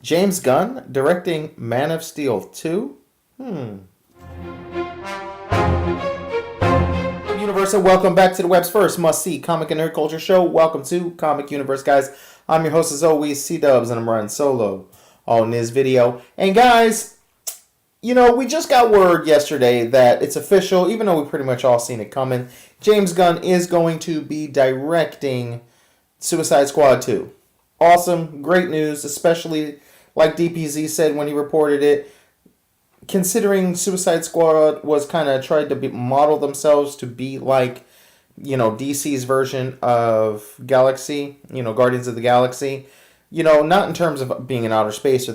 James Gunn directing Man of Steel 2? Universe, and welcome back to the web's first must-see comic and nerd culture show. Welcome to Comic Universe, guys. I'm your host, as always, C-Dubs, and I'm running solo on this video. And guys, we just got word yesterday that it's official, even though we've pretty much all seen it coming. James Gunn is going to be directing Suicide Squad 2. Awesome, great news, especially like DPZ said when he reported it. Considering Suicide Squad was kind of tried to model themselves to be like, DC's version of Galaxy, Guardians of the Galaxy. Not in terms of being in outer space or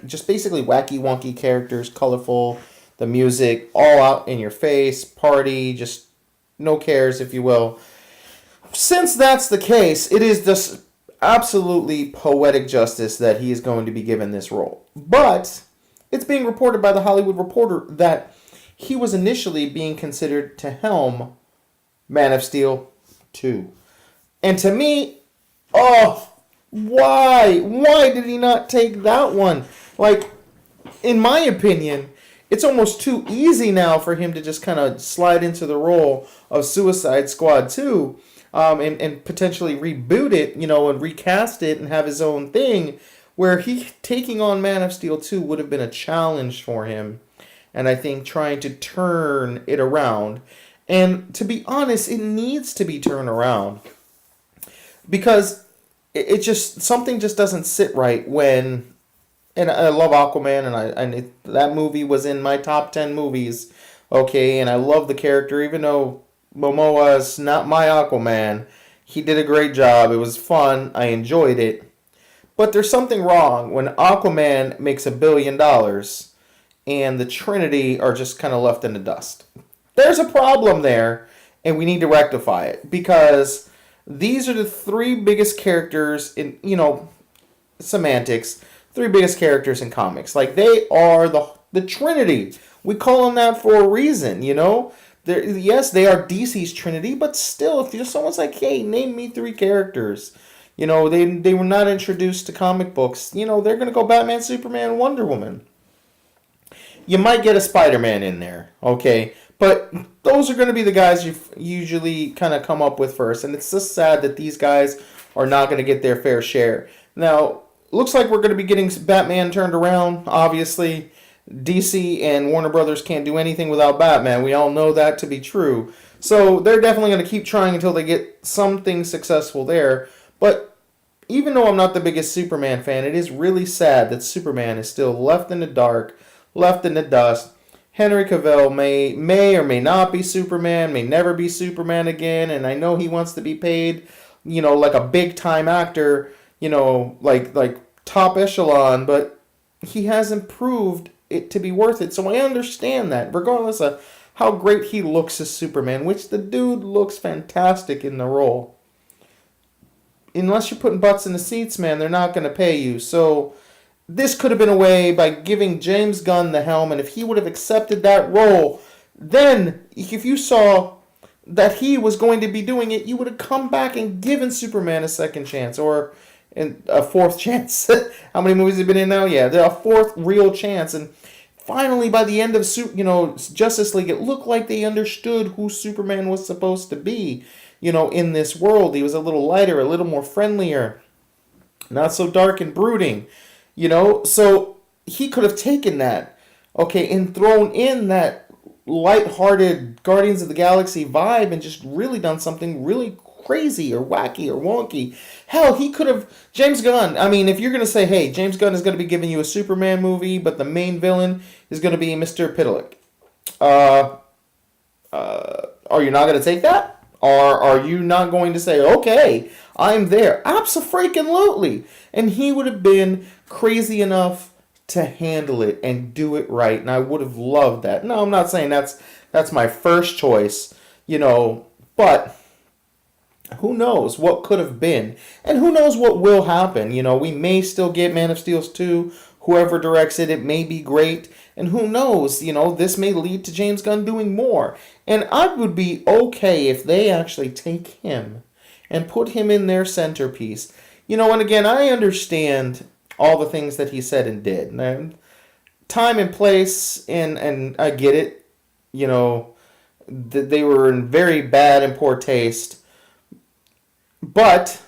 just basically wacky, wonky characters, colorful, the music, all out in your face, party, just no cares, if you will. Since that's the case, it is just absolutely poetic justice that he is going to be given this role. But it's being reported by the Hollywood Reporter that he was initially being considered to helm Man of Steel 2. And to me, why? Why did he not take that one? Like, in my opinion, it's almost too easy now for him to just kind of slide into the role of Suicide Squad 2 and potentially reboot it, and recast it and have his own thing, where he taking on Man of Steel 2 would have been a challenge for him. And I think trying to turn it around. And to be honest, it needs to be turned around. Because something just doesn't sit right when, and I love Aquaman, and that movie was in my top 10 movies, okay, and I love the character, even though Momoa's not my Aquaman. He did a great job, it was fun, I enjoyed it. But there's something wrong when Aquaman makes $1 billion and the Trinity are just kind of left in the dust. There's a problem there, and we need to rectify it, because these are the three biggest characters in, semantics, three biggest characters in comics. Like, they are the Trinity. We call them that for a reason, Yes, they are DC's Trinity, but still, if someone's like, hey, name me three characters, they were not introduced to comic books, they're going to go Batman, Superman, Wonder Woman. You might get a Spider-Man in there, okay? But those are going to be the guys you usually kind of come up with first. And it's just sad that these guys are not going to get their fair share. Now, looks like we're going to be getting Batman turned around. Obviously, DC and Warner Brothers can't do anything without Batman. We all know that to be true. So they're definitely going to keep trying until they get something successful there. But even though I'm not the biggest Superman fan, it is really sad that Superman is still left in the dark, left in the dust. Henry Cavill may or may not be Superman, may never be Superman again, and I know he wants to be paid, like a big-time actor, like top echelon, but he hasn't proved it to be worth it. So I understand that, regardless of how great he looks as Superman, which the dude looks fantastic in the role. Unless you're putting butts in the seats, man, they're not going to pay you. So this could have been a way by giving James Gunn the helm, and if he would have accepted that role, then if you saw that he was going to be doing it, you would have come back and given Superman a second chance, or a fourth chance. How many movies have been in now? Yeah, a fourth real chance. And finally, by the end of Justice League, it looked like they understood who Superman was supposed to be. In this world, he was a little lighter, a little more friendlier, not so dark and brooding. So he could have taken that, okay, and thrown in that light-hearted Guardians of the Galaxy vibe and just really done something really crazy or wacky or wonky. Hell, he could have, James Gunn, I mean, if you're going to say, hey, James Gunn is going to be giving you a Superman movie, but the main villain is going to be Mr. Pitlick. Are you not going to take that? Or are you not going to say, okay, I'm there? Abso-freaking-lutely. And he would have been crazy enough to handle it and do it right. And I would have loved that. No, I'm not saying that's my first choice, but who knows what could have been. And who knows what will happen. We may still get Man of Steel 2. Whoever directs it, it may be great. And who knows, this may lead to James Gunn doing more. And I would be okay if they actually take him and put him in their centerpiece. And again, I understand all the things that he said and did. And time and place, and I get it. You know, they were in very bad and poor taste. But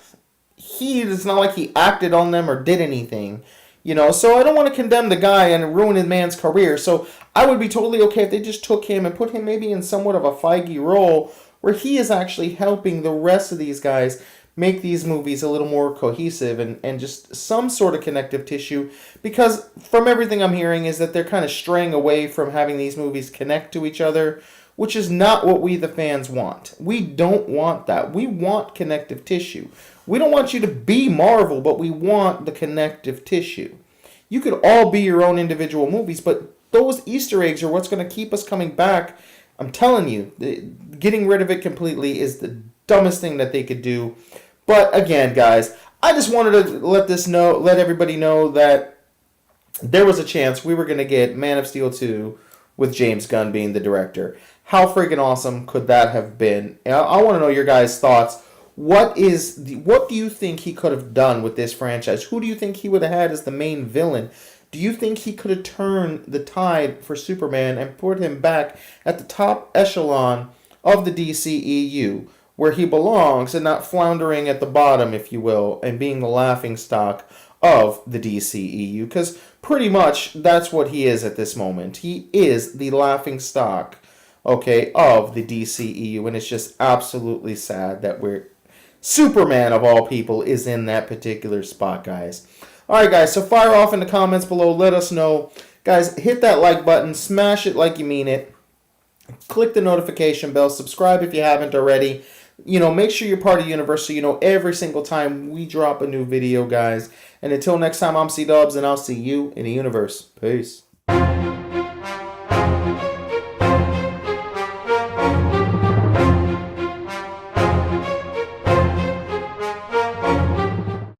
it's not like he acted on them or did anything. You know, so I don't want to condemn the guy and ruin his man's career. So I would be totally okay if they just took him and put him maybe in somewhat of a Feige role where he is actually helping the rest of these guys make these movies a little more cohesive and just some sort of connective tissue. Because from everything I'm hearing is that they're kind of straying away from having these movies connect to each other, which is not what we the fans want. We don't want that. We want connective tissue. We don't want you to be Marvel, but we want the connective tissue. You could all be your own individual movies, but those Easter eggs are what's going to keep us coming back. I'm telling you, getting rid of it completely is the dumbest thing that they could do. But again, guys, I just wanted to let everybody know that there was a chance we were going to get Man of Steel 2 with James Gunn being the director. How freaking awesome could that have been? I want to know your guys' thoughts. What do you think he could have done with this franchise? Who do you think he would have had as the main villain? Do you think he could have turned the tide for Superman and put him back at the top echelon of the DCEU, where he belongs, and not floundering at the bottom, if you will, and being the laughingstock of the DCEU? Because pretty much that's what he is at this moment. He is the laughingstock, okay, of the DCEU, and it's just absolutely sad that Superman, of all people, is in that particular spot, guys. Alright, guys, so fire off in the comments below. Let us know. Guys, hit that like button. Smash it like you mean it. Click the notification bell. Subscribe if you haven't already. You know, make sure you're part of YOUniverse so you know every single time we drop a new video, guys. And until next time, I'm C-Dubs, and I'll see you in the YOUniverse. Peace.